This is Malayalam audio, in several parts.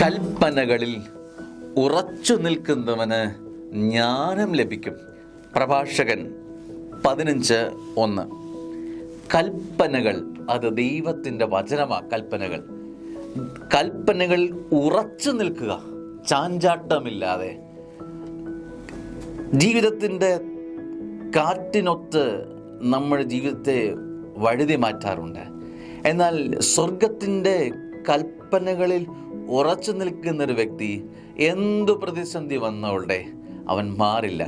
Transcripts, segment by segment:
കൽപ്പനകളിൽ ഉറച്ചു നിൽക്കുന്നവന് ജ്ഞാനം ലഭിക്കും. പ്രഭാഷകൻ 15:1. കൽപ്പനകൾ, അത് ദൈവത്തിൻ്റെ വചനമാണ്. കൽപ്പനകൾ ഉറച്ചു നിൽക്കുക, ചാഞ്ചാട്ടമില്ലാതെ. ജീവിതത്തിൻ്റെ കാറ്റിനൊത്ത് നമ്മുടെ ജീവിതത്തെ വഴുതി മാറ്റാറുണ്ട്. എന്നാൽ സ്വർഗത്തിൻ്റെ കൽപ്പനകളിൽ ഉറച്ചു നിൽക്കുന്നൊരു വ്യക്തി എന്തു പ്രതിസന്ധി വന്നോട്ടെ അവൻ മാറില്ല.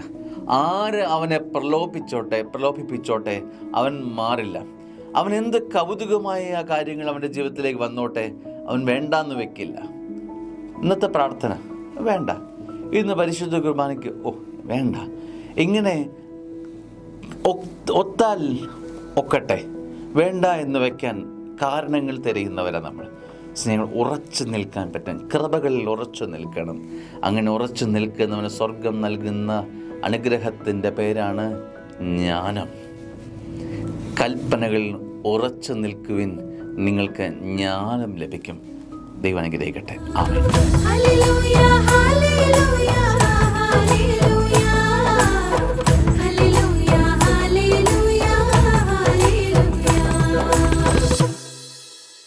ആര് അവനെ പ്രലോഭിപ്പിച്ചോട്ടെ അവൻ മാറില്ല. അവൻ എന്ത് കൗതുകമായ കാര്യങ്ങൾ അവൻ്റെ ജീവിതത്തിലേക്ക് വന്നോട്ടെ അവൻ വേണ്ടാന്ന് വെക്കില്ല. ഇന്നത്തെ പ്രാർത്ഥന വേണ്ട, ഇന്ന് പരിശുദ്ധ കുർബാനയ്ക്ക് വേണ്ട, ഇങ്ങനെ ഒത്താൽ ഒക്കട്ടെ, വേണ്ട എന്ന് വയ്ക്കാൻ കാരണങ്ങൾ തിരയുന്നവരാണ് നമ്മൾ. സ്നേഹങ്ങൾ ഉറച്ചു നിൽക്കാൻ പറ്റും, കൃപകളിൽ ഉറച്ചു നിൽക്കണം. അങ്ങനെ ഉറച്ചു നിൽക്കുന്നവന് സ്വർഗം നൽകുന്ന അനുഗ്രഹത്തിൻ്റെ പേരാണ് ജ്ഞാനം. കൽപ്പനകളിൽ ഉറച്ചു നിൽക്കുവിൻ, നിങ്ങൾക്ക് ജ്ഞാനം ലഭിക്കും. ദൈവം അനുഗ്രഹിക്കട്ടെ. ആമേൻ.